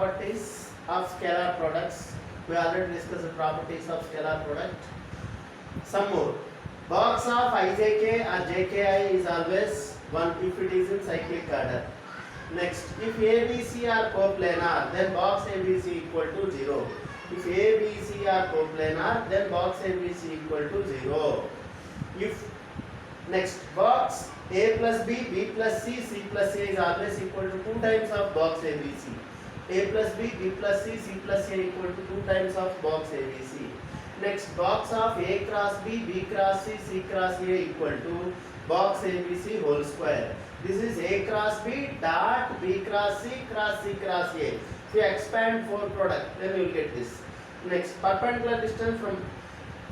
properties of scalar products. We already discussed the properties of scalar product. Some more. Box of ijk or jki is always 1 if it is in cyclic order. Next, if ABC are coplanar, then box ABC equal to 0. If ABC are coplanar, then box ABC equal to 0. If next box A plus B, B plus C, C plus A is always equal to 2 times of box ABC. A plus B, B plus C, C plus A equal to 2 times of box ABC. Next, box of A cross B, B cross C, C cross A equal to box ABC whole square. This is A cross B dot B cross C cross C cross A. If you expand 4 product, then you will get this. Next, perpendicular distance from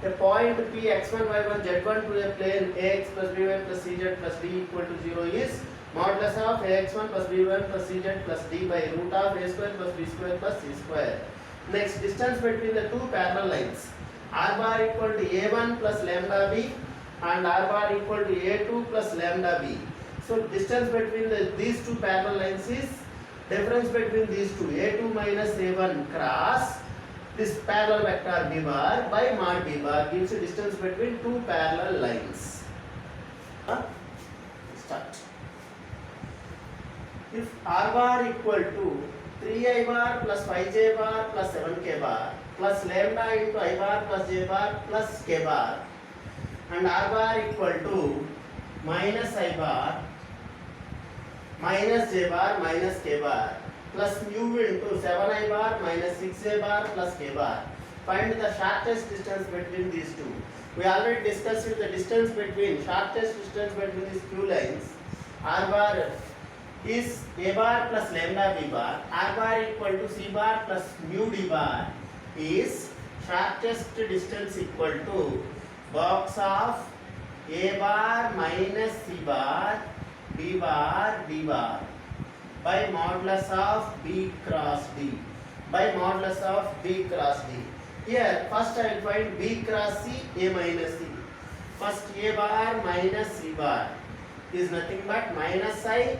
a point P x1 y1 z1 to a plane ax plus by plus cz plus d equal to 0 is modulus of ax1 plus by1 plus cz plus d by root of a square plus b square plus c square. Next, distance between the two parallel lines. R bar equal to a1 plus lambda b and R bar equal to a2 plus lambda b. So distance between these two parallel lines is difference between these two, a2 minus a1 cross this parallel vector b bar by mod b bar gives a distance between two parallel lines. Start. If R bar equal to 3i bar plus 5j bar plus 7k bar plus lambda into I bar plus j bar plus k bar and R bar equal to minus I bar minus j bar minus k bar plus mu into 7i bar minus 6j bar plus k bar. Find the shortest distance between these two. We already discussed the distance between shortest distance between these two lines. R bar is a bar plus lambda b bar. R bar equal to c bar plus mu d bar is shortest distance equal to box of a bar minus c bar b bar d bar by modulus of b cross d. By modulus of b cross d. Here first I will find b cross c, a minus c. First a bar minus c bar is nothing but minus I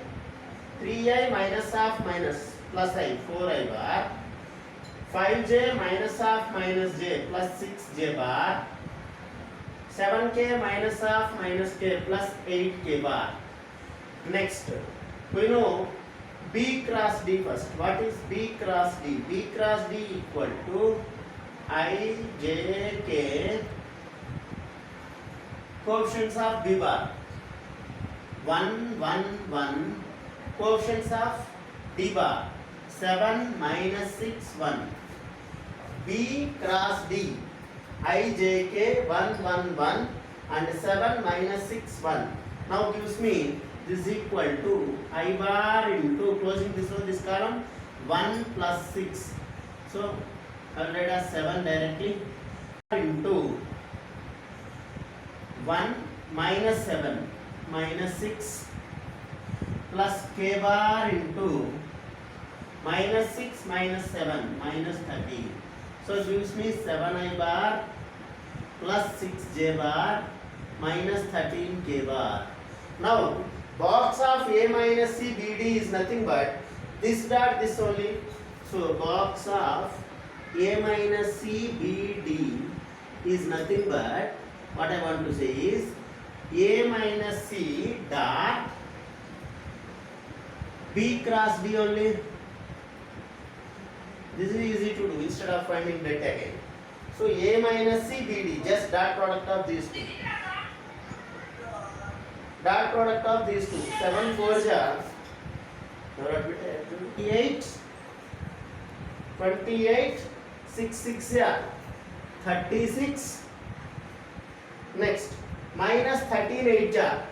3i minus of minus plus I 4i bar 5j minus of minus j plus 6j bar 7k minus of minus k plus 8k bar. Next, we know b cross d first. What is b cross d? B cross d equal to I, j, k coefficients of b bar 1, 1, 1 coefficients of d bar 7, minus 6, 1. B cross d I, j, k 1, 1, 1 and 7, minus 6, 1. Now gives me this is equal to I bar into closing this one, this column 1 plus 6. So I will write as 7 directly into 1 minus 7 minus 6 plus k bar into minus 6 minus 7 minus 13. So it gives me 7i bar plus 6j bar minus 13k bar. Now box of a minus c bd is nothing but this dot this only. So box of a minus c bd is nothing but what I want to say is a minus c dot b cross d only. This is easy to do instead of finding that again. So a minus c bd, just dot product of these two. Dot product of these two. 7 4 ja 28 28 6 6 ja 36. Next, minus 13 8 ja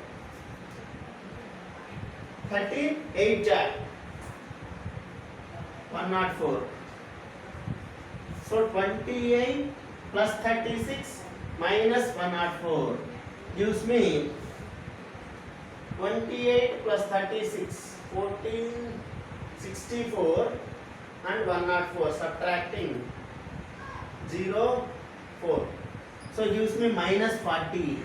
13 8 ja 104. So 28 plus 36 minus 104 gives me 28 plus 36 14 64 and 104 subtracting 0 4. So gives me minus 40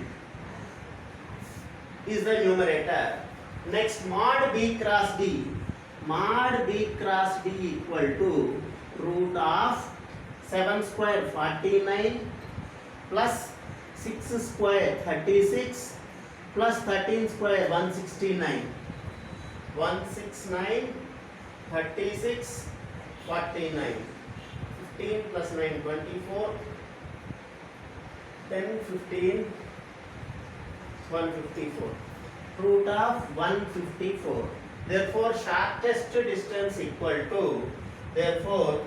is the numerator. Next, mod b cross d mod b cross d equal to root of 7 square 49 plus 6 square 36 plus 13 square 169. 169 36 49. 15 plus 9 24. 10 15 154. Root of 154. Therefore shortest distance equal to, therefore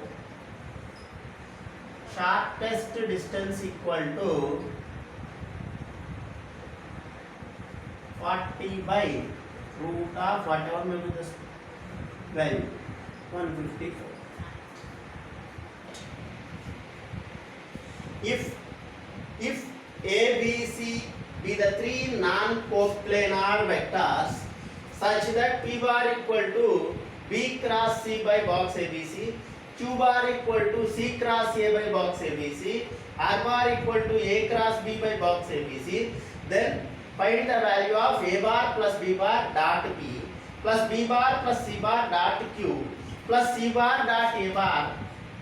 shortest distance equal to 40 by root of whatever may be this value 154. If A, B, C be the three non-coplanar vectors such that P bar equal to B cross C by box ABC, Q bar equal to C cross A by box ABC, R bar equal to A cross B by box ABC, then find the value of A bar plus B bar dot P plus B bar plus C bar dot Q plus C bar dot A bar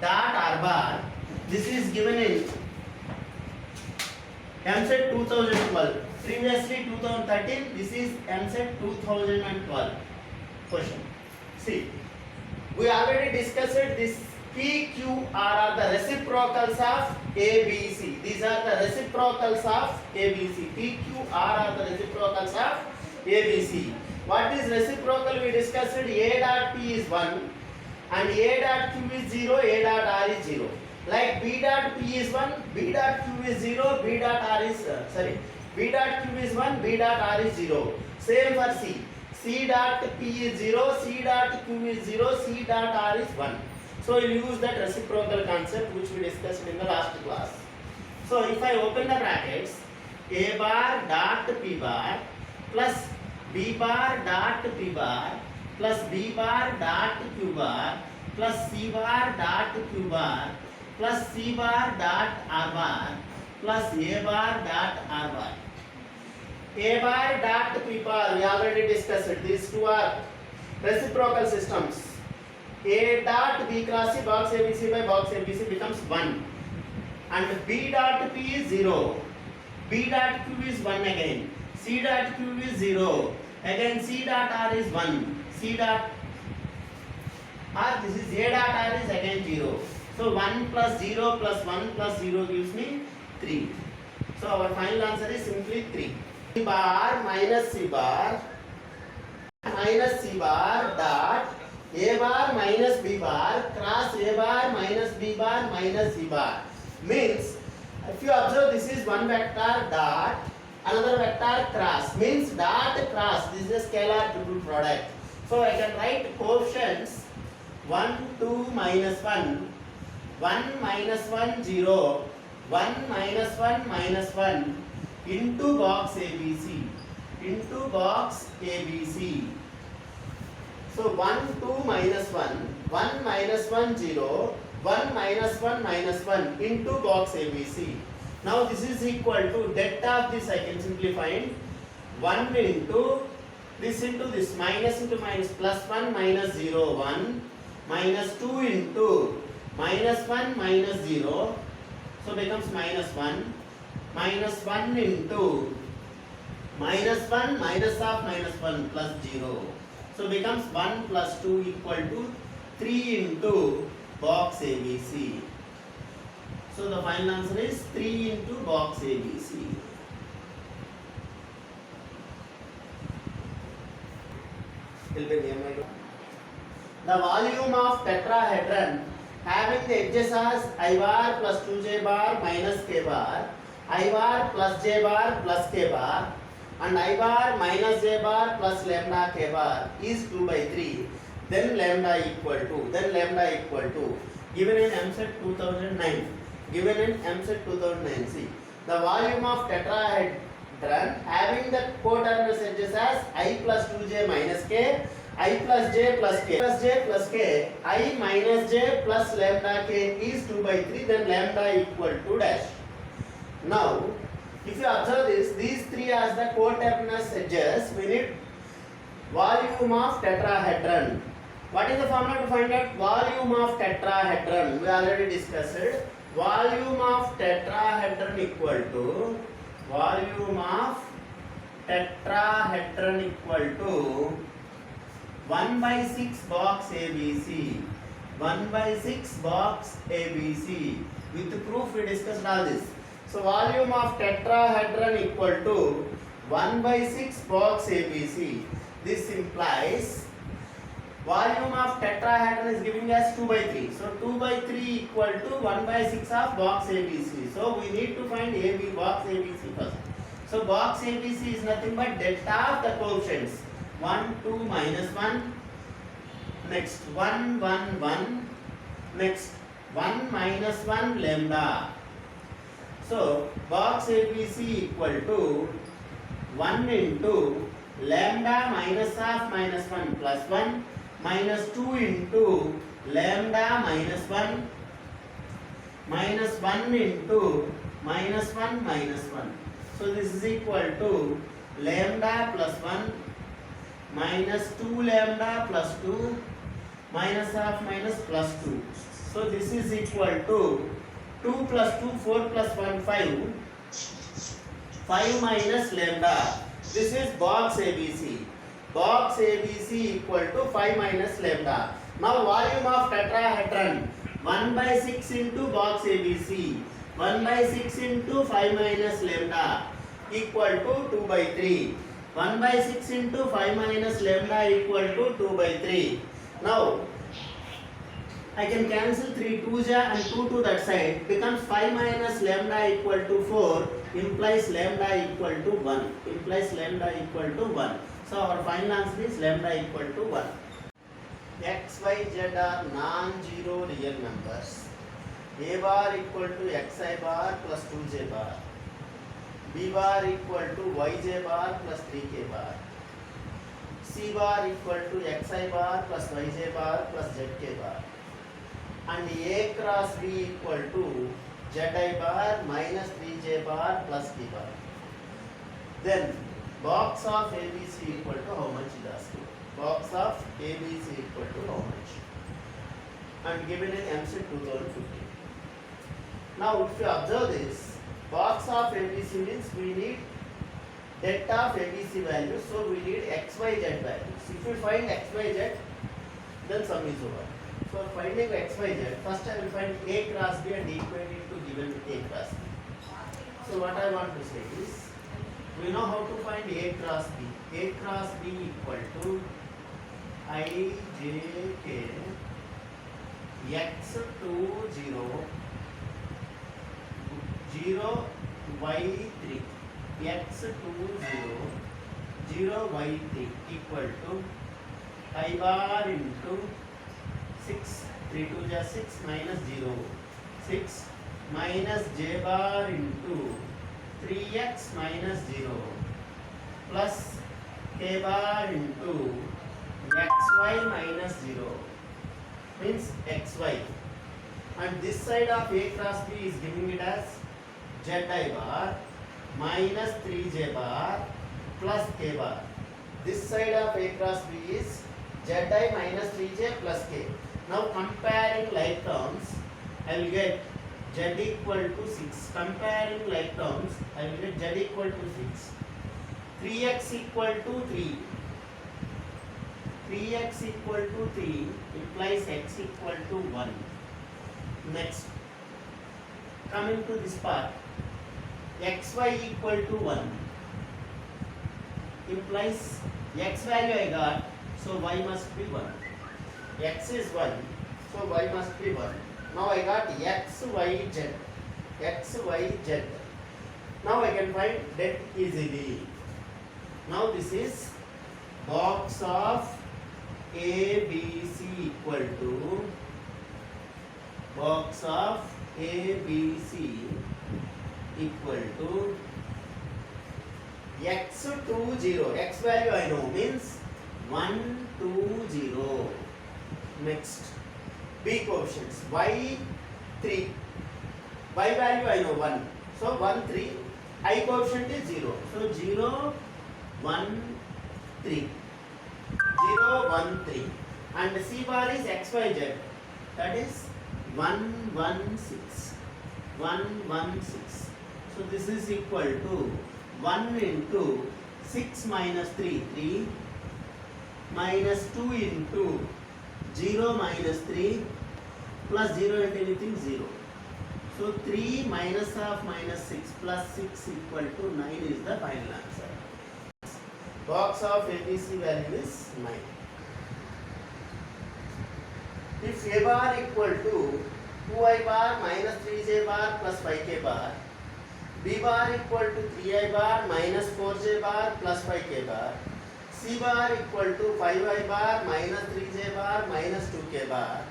dot R bar. This is given in MSET 2012. Previously 2013. This is MSET 2012 question. See, we already discussed this. P, Q, R are the reciprocals of A, B, C. These are the reciprocals of A, B, C. P, Q, R are the reciprocals of A, B, C. What is reciprocal? We discussed A dot P is 1 and A dot Q is 0, A dot R is 0. Like B dot P is 1, B dot Q is 0, B dot R is B dot Q is 1, B dot R is 0. Same for C. C dot P is 0, C dot Q is 0, C dot R is 1. So we'll use that reciprocal concept which we discussed in the last class. So if I open the brackets, A bar dot P bar plus B bar dot P bar plus B bar dot Q bar plus C bar dot Q bar plus C bar dot R bar plus A bar dot R bar. A bar dot P bar we already discussed it. These two are reciprocal systems. A dot B cross C box ABC by box ABC becomes 1 and B dot P is 0. B dot Q is 1 again. C dot Q is 0. Again C dot R is 1. C dot R, this is A dot R is again 0. So 1 plus 0 plus 1 plus 0 gives me 3. So our final answer is simply 3. C bar minus C bar dot A bar minus B bar cross A bar minus B bar minus C bar. Means if you observe, this is one vector dot, another vector cross. Means dot cross, this is a scalar triple product. So I can write coefficients 1 2 minus 1, 1 minus 1 0, 1 minus 1 minus 1 into box ABC, into box ABC. So 1 2 minus 1, 1 minus 1 0, 1 minus 1 minus 1 into box ABC. Now this is equal to delta of this I can simply find 1 into this minus into minus plus 1 minus 0 1 minus 2 into minus 1 minus 0, so becomes minus 1 minus 1 into minus 1 minus of minus 1 plus 0, so becomes 1 plus 2 equal to 3 into box ABC. So the final answer is 3 into box ABC. The volume of tetrahedron having the edges as I bar plus 2j bar minus k bar, I bar plus j bar plus k bar, and I bar minus j bar plus lambda k bar is 2 by 3. Then lambda equal to given in MSET 2009. Given in MSET 2009. See, the volume of tetrahedron having the coterminous edges as I plus 2j minus k, I plus j plus k, I minus j plus lambda k is 2 by 3. Then lambda equal to dash. Now, if you observe this, these three as the coterminous edges, we need volume of tetrahedron. What is the formula to find out volume of tetrahedron? We already discussed it. Volume of tetrahedron equal to volume of tetrahedron equal to 1 by 6 box ABC. 1 by 6 box ABC. With proof we discussed all this. So volume of tetrahedron equal to 1 by 6 box ABC. This implies volume of tetrahedron is giving us 2 by 3. So 2 by 3 equal to 1 by 6 of box ABC. So we need to find AB box ABC first. So box ABC is nothing but delta of the coefficients. 1, 2, minus 1. Next 1, 1, 1. Next 1 minus 1 lambda. So box ABC equal to 1 into lambda minus of minus 1 plus 1 minus 2 into lambda minus 1 minus 1 into minus 1 minus 1. So this is equal to lambda plus 1 minus 2 lambda plus 2 minus half minus plus 2. So this is equal to 2 plus 2 4 plus 1 5. 5 minus lambda. This is box ABC. Box ABC equal to 5 minus lambda. Now volume of tetrahedron 1 by 6 into box ABC. 1 by 6 into 5 minus lambda equal to 2 by 3. 1 by 6 into 5 minus lambda equal to 2 by 3. Now I can cancel 3 2 and 2 to that side, becomes 5 minus lambda equal to 4, implies lambda equal to 1. Implies lambda equal to 1. So our final answer is lambda equal to 1. X, Y, Z are non-zero real numbers. A bar equal to xi bar plus 2j bar. B bar equal to yj bar plus 3k bar. C bar equal to xi bar plus yj bar plus zk bar. And A cross B equal to zi bar minus 3j bar plus k bar. Then box of ABC equal to how much is asking? Box of ABC equal to how much? And given in MC 2015. Now if you observe this, box of ABC means we need delta of ABC value, so we need XYZ values. If we find XYZ, then sum is over. So finding XYZ, first I will find A cross B and equate it to given A cross B. So what I want to say is, we know how to find A cross B. A cross B equal to IJK X2 0 0 Y3 X2 0 0 Y3 equal to I bar into 6 3 2 is 6 minus 0 6 minus j bar into 3x minus 0 plus k bar into xy minus 0 means xy, and this side of A cross B is giving it as zi bar minus 3j bar plus k bar. This side of A cross B is zi minus 3j plus k. Now comparing like terms, I will get z equal to 6. Comparing like terms, I will get z equal to 6. 3x equal to 3. 3x equal to 3 implies x equal to 1. Next, coming to this part, xy equal to 1 implies x value I got, so y must be 1. X is 1, so y must be 1. Now I got x, y, z. X, y, z. Now I can find that easily. Now this is box of A, B, C equal to box of A, B, C equal to x2 0. X value I know means 1 2 0. Next, B coefficients y 3. Y value I know 1. So 1 3. I coefficient is 0. So 0 1 3. 0 1 3. and C bar is XYZ, that is 116. 116. So this is equal to 1 into 6 minus 3, 3 minus 2 into 0 minus 3 plus 0 into anything, 0. So 3 minus of minus 6 plus 6 equal to 9 is the final answer. Box of ABC value is 9. If A bar equal to 2I bar minus 3J bar plus 5K bar, B bar equal to 3I bar minus 4J bar plus 5K bar, C bar equal to 5I bar minus 3J bar minus 2K bar,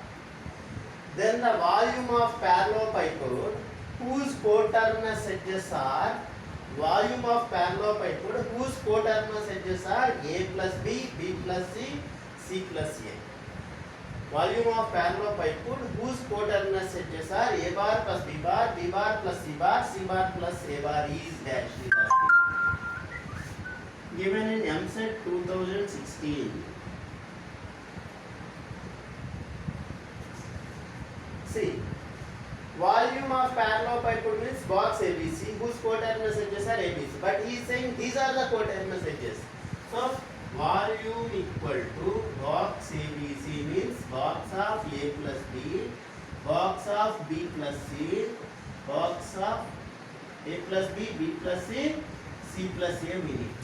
then the volume of parallelepiped whose coterminous edges are A plus B, B plus C, C plus A. Volume of parallelepiped whose coterminous edges are A bar plus B bar, B bar plus C bar, C bar plus A bar is dash. Given in MCET 2016. See, volume of parallelepiped means box ABC whose coterminous edges are ABC, but he is saying these are the coterminous edges. So volume equal to box ABC means box of A plus B, box of B plus C, box of A plus B, B plus C, C plus A minute.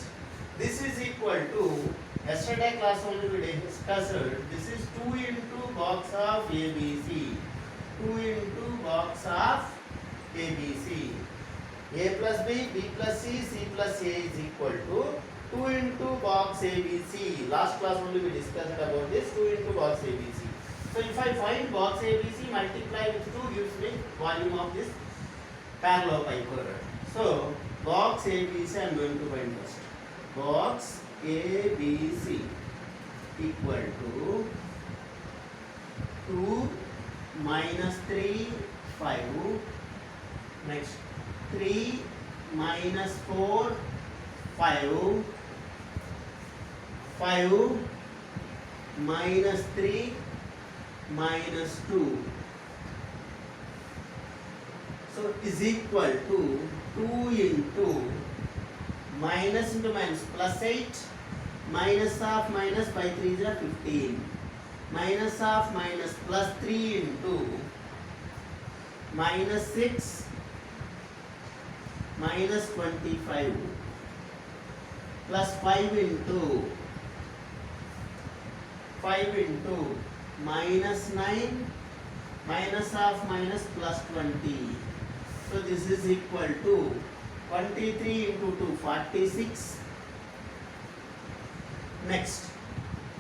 This is equal to, yesterday class only we discussed, this is 2 into box of ABC, 2 into box of ABC. A plus B, B plus C, C plus A is equal to 2 into box ABC. Last class only we discussed about this, 2 into box ABC. So if I find box ABC, multiply with 2 gives me volume of this parallelepiped. So box ABC I am going to find first. Box ABC equal to 2 minus 3, 5. Next 3 minus 4, 5. 5 minus 3 minus 2. So is equal to 2 into minus into minus plus 8 minus of minus by 3 is 15 minus of minus plus 3 into minus 6 minus 25 plus 5 into minus 9 minus of minus plus 20. So this is equal to 23 into 2, 46. Next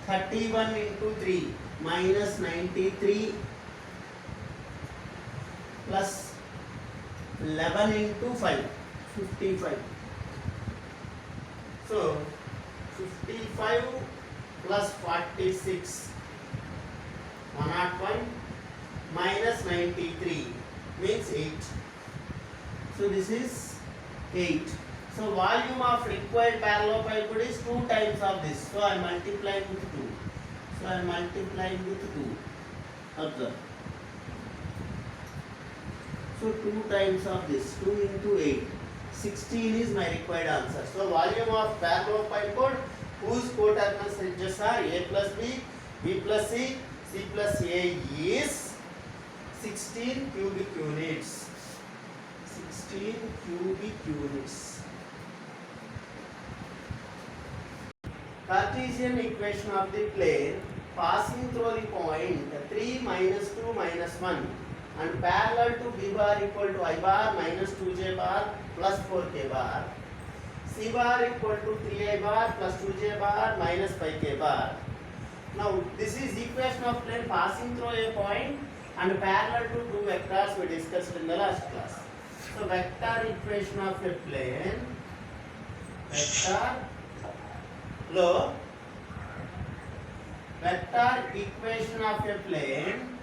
31 into 3 minus 93 plus 11 into 5, 55. So 55 plus 46, 101 minus 93 means 8. So this is 8. So volume of required parallelepiped is 2 times of this. So I am multiplying with 2. So I am multiplying with 2. Observe. So 2 times of this. 2 into 8. 16 is my required answer. So volume of parallelepiped whose coterminous edges are A plus B, B plus C, C plus A is 16 cubic units. 16 cubic units. Cartesian equation of the plane passing through the point 3 minus 2 minus 1 and parallel to B bar equal to I bar minus 2J bar plus 4K bar, C bar equal to 3I bar plus 2J bar minus 5K bar. Now this is equation of plane passing through a point and parallel to two vectors we discussed in the last class. So vector equation of a plane, vector equation of a plane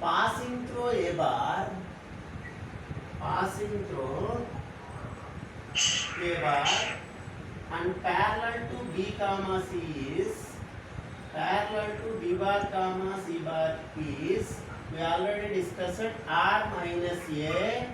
passing through A bar, and parallel to B comma C to B bar comma C bar is, we already discussed R minus A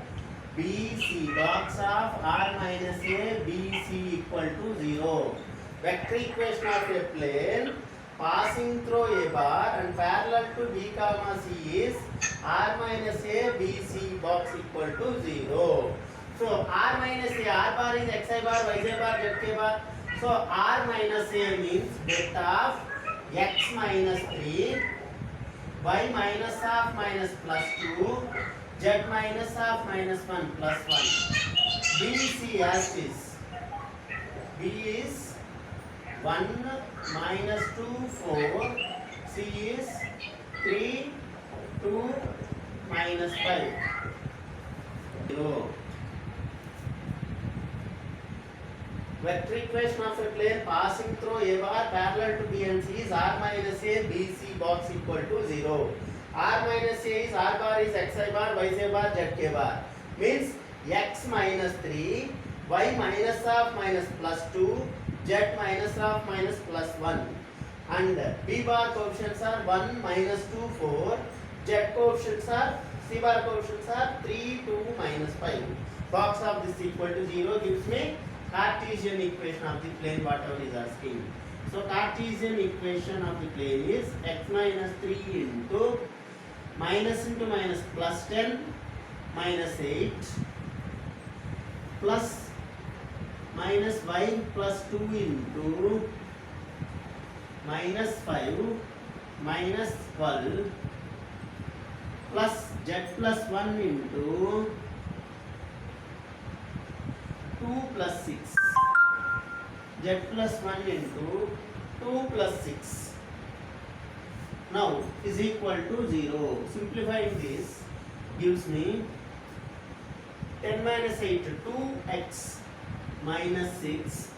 B C. Box of R minus A B C equal to 0. Vector equation of a plane passing through A bar and parallel to B comma C is R minus A B C box equal to 0. So R minus A, R bar is xi bar, yj bar, zk bar. So R minus A means depth of x minus 3, y minus half minus plus 2, z minus half minus 1 plus 1. B C as is. B is 1 minus 2 4, C is 3 2 minus 5 0. Vector equation of a plane passing through A bar parallel to B and C is R minus A B C box equal to 0. R minus A is R bar is xi bar, yj bar, zk bar. Means x minus 3, y minus half minus plus 2, z minus half minus plus 1. And B bar coefficients are 1 minus 2 4, z coefficients are, C bar coefficients are 3 2 minus 5. Box of this equal to 0 gives me Cartesian equation of the plane whatever is asking. So Cartesian equation of the plane is x minus 3 into minus plus 10 minus 8 plus minus y plus 2 into minus 5 minus 12 plus z plus 1 into 2 plus 6, z plus 1 into 2 plus 6 now is equal to 0. Simplifying this gives me 10 minus 8 2x minus 6.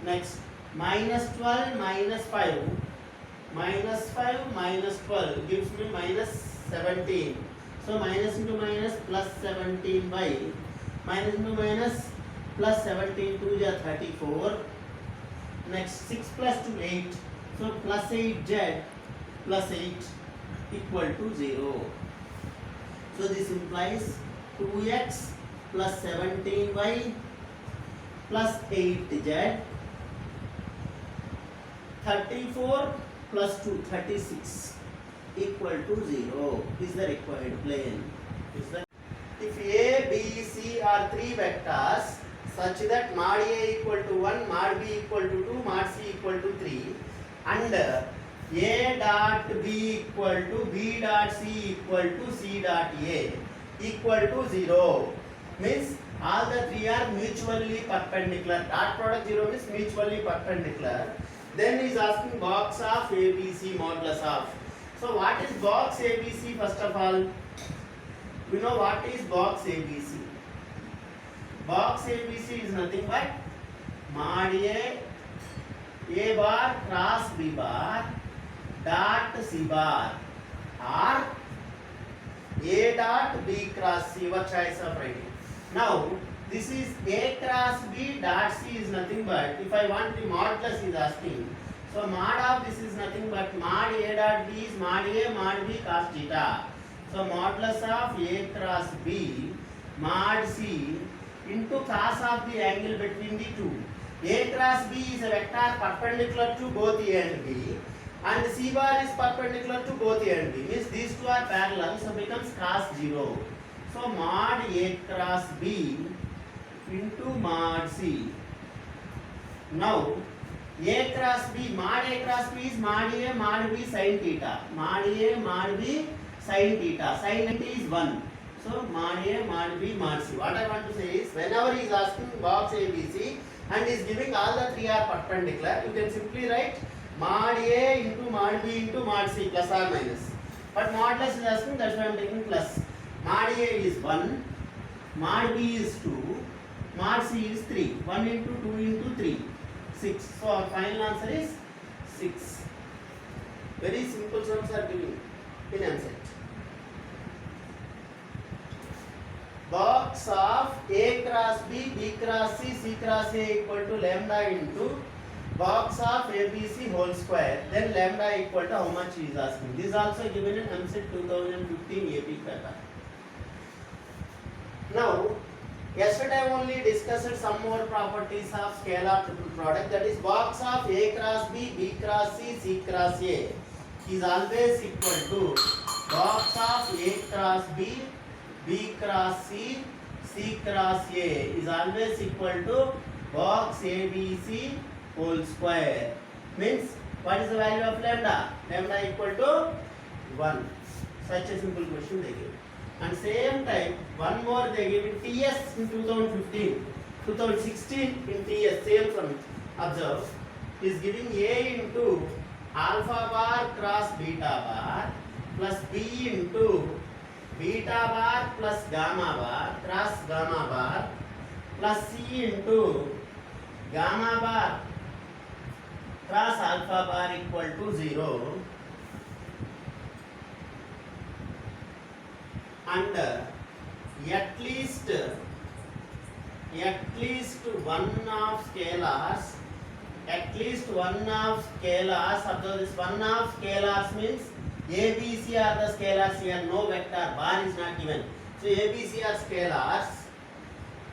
Next minus 12 minus 5 minus 5 minus 12 gives me minus 17. So minus into minus plus 17 by minus into minus plus 17 2 is 34. Next 6 plus 2 8. So plus 8z plus 8 equal to 0. So this implies 2x plus 17y plus 8z, 34 plus 2 36 equal to 0 is the required plane. If A, B, C are three vectors such that mod A equal to 1, mod B equal to 2, mod C equal to 3 and A dot B equal to B dot C equal to C dot A equal to 0 means all the three are mutually perpendicular. Dot product 0 means mutually perpendicular. Then he is asking box of ABC modulus of. So what is box ABC first of all? We know what is box ABC. Box ABC is nothing but mod A bar cross B bar dot C bar or A dot B cross C, your choice of writing. Now this is A cross B dot C is nothing but, if I want the modulus is asking, so mod of this is nothing but mod A dot B is mod A mod B cos theta. So modulus of A cross B mod C into cos of the angle between the two. A cross B is a vector perpendicular to both A and B and C bar is perpendicular to both A and B. Means these two are parallel, so becomes cos 0. So mod A cross B into mod C. Now A cross B, mod A cross B is mod A mod B sin theta. Mod A mod B sin theta. Sin theta is 1. So mod A mod B mod C. What I want to say is, whenever he is asking box ABC and is giving all the three are perpendicular, you can simply write mod A into mod B into mod C plus or minus. But modulus is asking, that's why I am taking plus. Mod A is 1, mod B is 2, mod C is 3. 1 into 2 into 3, 6. So our final answer is 6. Very simple sums are giving in answer. Box of A cross B, B cross C, C cross A equal to lambda into box of ABC whole square, then lambda equal to how much he is asking. This is also given in MCET 2015 AP paper. Now, yesterday only discussed some more properties of scalar triple product, that is box of A cross B, B cross C, C cross A is always equal to box of A cross B, B cross C, C cross A is always equal to box ABC whole square. Means what is the value of lambda? Lambda equal to 1. Such a simple question they give. And same time, one more they give in TS in 2015, 2016 in TS, same from it. Observe, is giving A into alpha bar cross beta bar plus B into beta bar plus gamma bar cross gamma bar plus C into gamma bar cross alpha bar equal to 0. And at least one of scalars, observe this, one of scalars means A, B, C are the scalars here, no vector, bar is not given. So A, B, C are scalars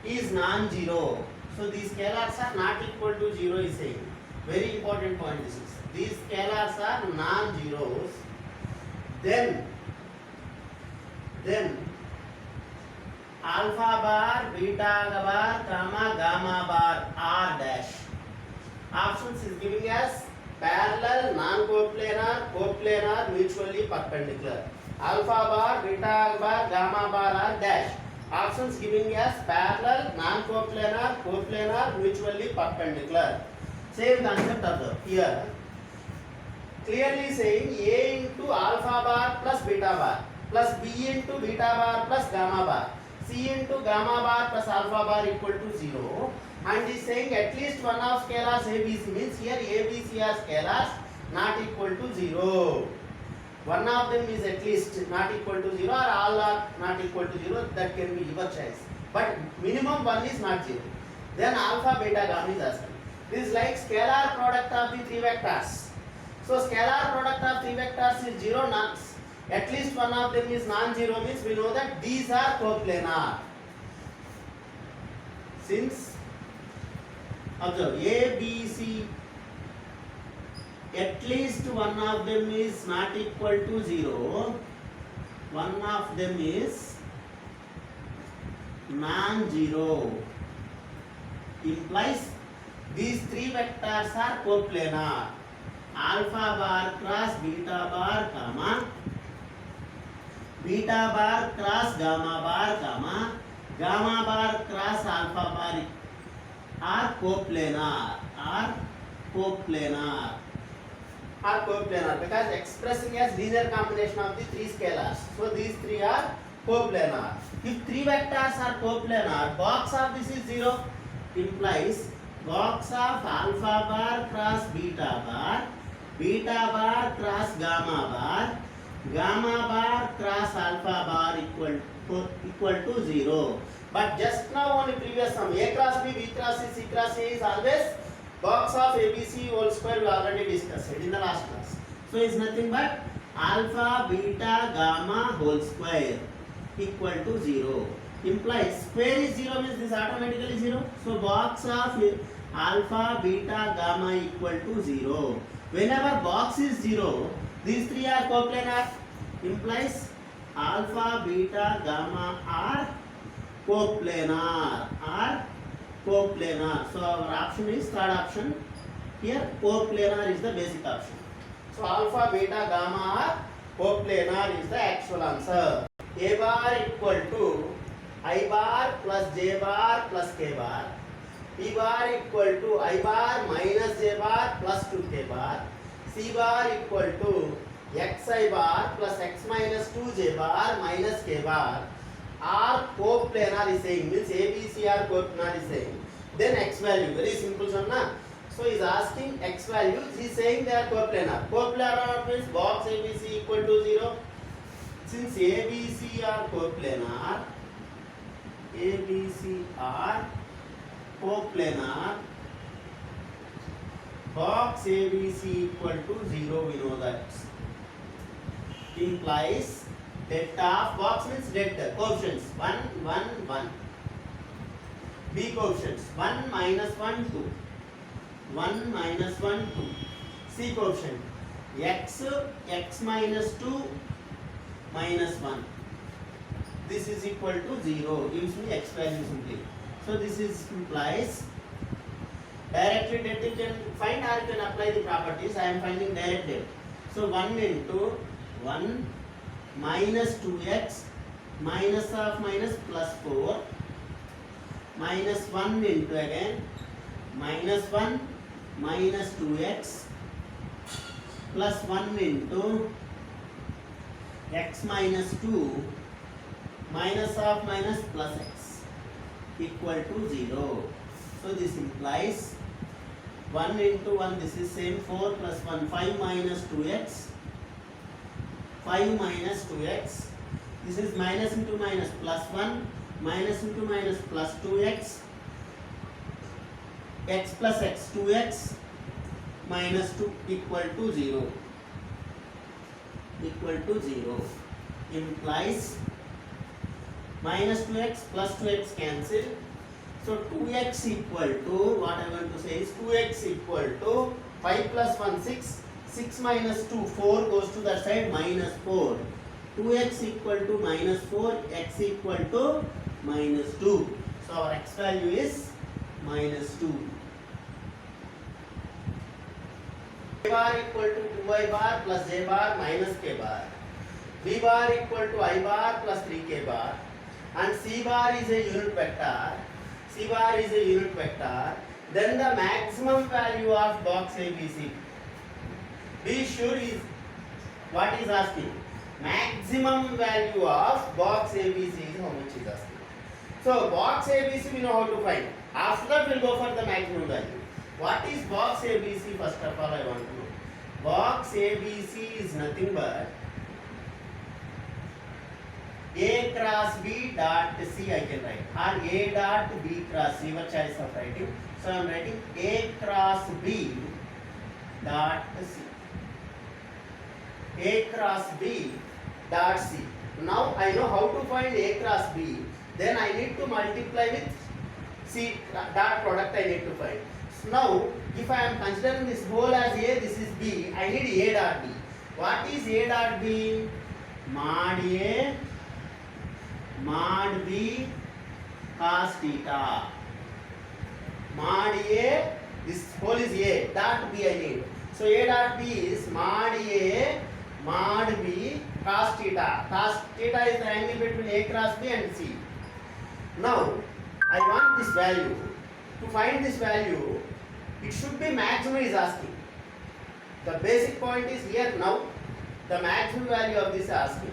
is non-zero. So these scalars are not equal to 0 is saying. Very important point this is. These scalars are non-zeros. Then alpha bar, beta bar, gamma bar, R dash. Options is giving us parallel, non-coplanar, coplanar, mutually perpendicular. Alpha bar, beta bar, gamma bar, R dash. Options giving us parallel, non-coplanar, coplanar, mutually perpendicular. Same concept observe here. Clearly saying A into alpha bar plus beta bar plus B into beta bar plus gamma bar, C into gamma bar plus alpha bar equal to 0, and is saying at least one of scalars ABC, means here ABC are scalars not equal to 0. One of them is at least not equal to 0 or all are not equal to 0, that can be your choice. But minimum one is not 0. Then alpha beta gamma is asking. This is like scalar product of the three vectors. So scalar product of three vectors is 0, none. At least one of them is non-zero, means we know that these are coplanar. Since observe A, B, C, at least one of them is not equal to 0, one of them is non-zero, implies these three vectors are coplanar. Alpha bar cross beta bar, comma, beta bar cross gamma bar, comma, gamma bar cross alpha bar are coplanar, because expressing as linear combination of the three scalars. So these three are coplanar. If three vectors are coplanar, box of this is 0, implies box of alpha bar cross beta bar cross gamma bar cross alpha bar equal to 0. But just now only previous sum, A cross B, B cross C, C cross A is always box of ABC whole square, we already discussed it in the last class. So it's nothing but alpha beta gamma whole square equal to 0. Implies square is 0 means this automatically 0. So box of alpha beta gamma equal to 0. Whenever box is 0, these three are coplanar, implies alpha beta gamma are coplanar, So our option is third option. Here coplanar is the basic option. So alpha beta gamma are coplanar is the actual answer. A bar equal to I bar plus J bar plus K bar. B bar equal to I bar minus J bar plus 2K bar. C bar equal to Xi bar plus X minus 2J bar minus K bar. R coplanar is saying, means ABC are coplanar is saying. Then X value, very simple son na. So he is asking X value, he is saying they are coplanar. Coplanar means box ABC equal to 0. Since ABC are coplanar, box ABC equal to 0, we know that. Implies det of box means det coefficients 1 1 1. B coefficients 1 minus 1 2. 1 minus 1 2. C coefficient x x minus 2 minus 1. This is equal to 0. Gives me x value simply. So this is implies directly that you can find or you can apply the properties. I am finding directly. So 1 into 1 minus 2x minus of minus plus 4 minus 1 into again minus 1 minus 2x plus 1 into x minus 2 minus of minus plus x equal to 0. So this implies 1 into 1, this is same 4 plus 1, 5 minus 2x, 5 minus 2x, this is minus into minus plus 1, minus into minus plus 2x, x plus x 2x minus 2 equal to 0, equal to 0, implies minus 2x plus 2x cancel. So 2x equal to, what I want to say is 2x equal to 5 plus 1 6, 6 minus 2 4 goes to that side minus 4. 2x equal to minus 4, x equal to minus 2. So our x value is minus 2. A bar equal to 2i bar plus j bar minus k bar. B bar equal to I bar plus 3k bar. And C bar is a unit vector. C bar is a unit vector. Then the maximum value of box ABC. Be sure is what is asking. Maximum value of box ABC is how much is asking. So box ABC we know how to find. After that we'll go for the maximum value. What is box ABC? First of all I want to know. Box ABC is nothing but A cross B dot C I can write, or A dot B cross C, your choice of writing. So I am writing A cross B dot C. A cross B dot C. Now I know how to find A cross B. Then I need to multiply with C dot product I need to find. So now if I am considering this whole as A, this is B, I need A dot B. What is A dot B? Mod A mod B cos theta. Mod A, this whole is A, dot B I need. So A dot B is mod A mod B cos theta. Cos theta is the angle between A cross B and C. Now I want this value. To find this value, it should be maximum is asking. The basic point is here now. The maximum value of this is asking.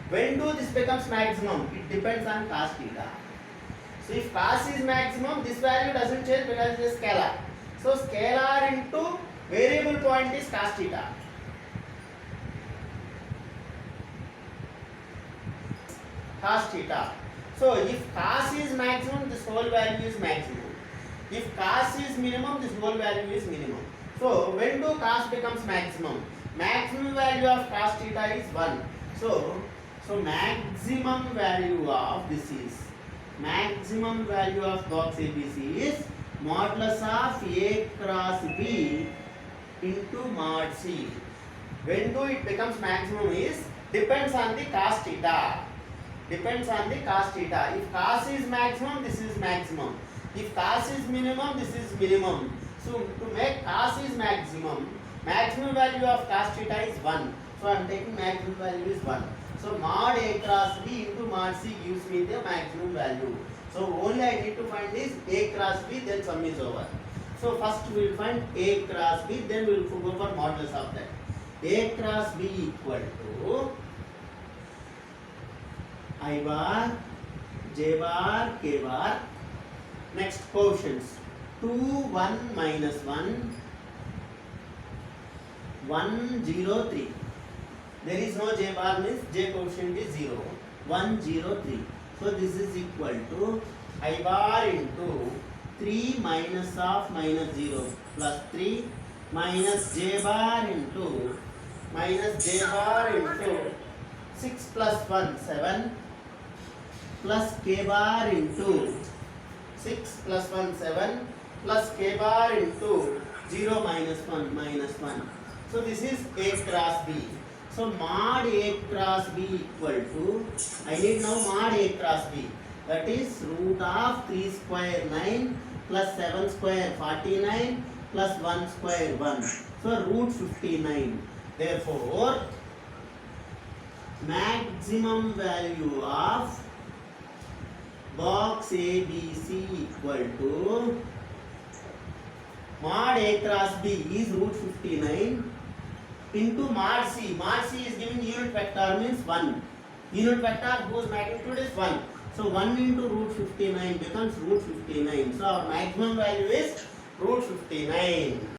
When do this becomes maximum? It depends on cos theta. So if cos is maximum, this value doesn't change because it is scalar. So scalar into variable point is cos theta. Cos theta. So if cos is maximum, this whole value is maximum. If cos is minimum, this whole value is minimum. So when do cos becomes maximum? Maximum value of cos theta is 1. So maximum value of this is, maximum value of box ABC is modulus of A cross B into mod C. When do it becomes maximum is depends on the cos theta. Depends on the cos theta. If cos is maximum, this is maximum. If cos is minimum, this is minimum. So to make cos is maximum, maximum value of cos theta is 1. So I am taking maximum value is 1. So mod A cross B into mod C gives me the maximum value. So only I need to find is A cross B, then sum is over. So first we will find A cross B, then we will go for modulus of that. A cross B equal to I bar, J bar, K bar. Next coefficients 2, 1, minus 1, 1, 0, 3. There is no J bar means J coefficient is 0. 1, 0, 3. So this is equal to I bar into 3 minus of minus 0 plus 3 minus j bar into 6 plus 1 7 plus k bar into 6 plus 1 7 plus k bar into 0 minus 1. So this is A cross B. So mod A cross B equal to, I need now mod A cross B, that is root of 3 square 9 plus 7 square 49 plus 1 square 1. So root 59. Therefore maximum value of box ABC equal to mod A cross B is root 59 into mod C. Mod C is given unit vector means 1. Unit vector whose magnitude is 1. So 1 into root 59 becomes root 59. So our maximum value is root 59.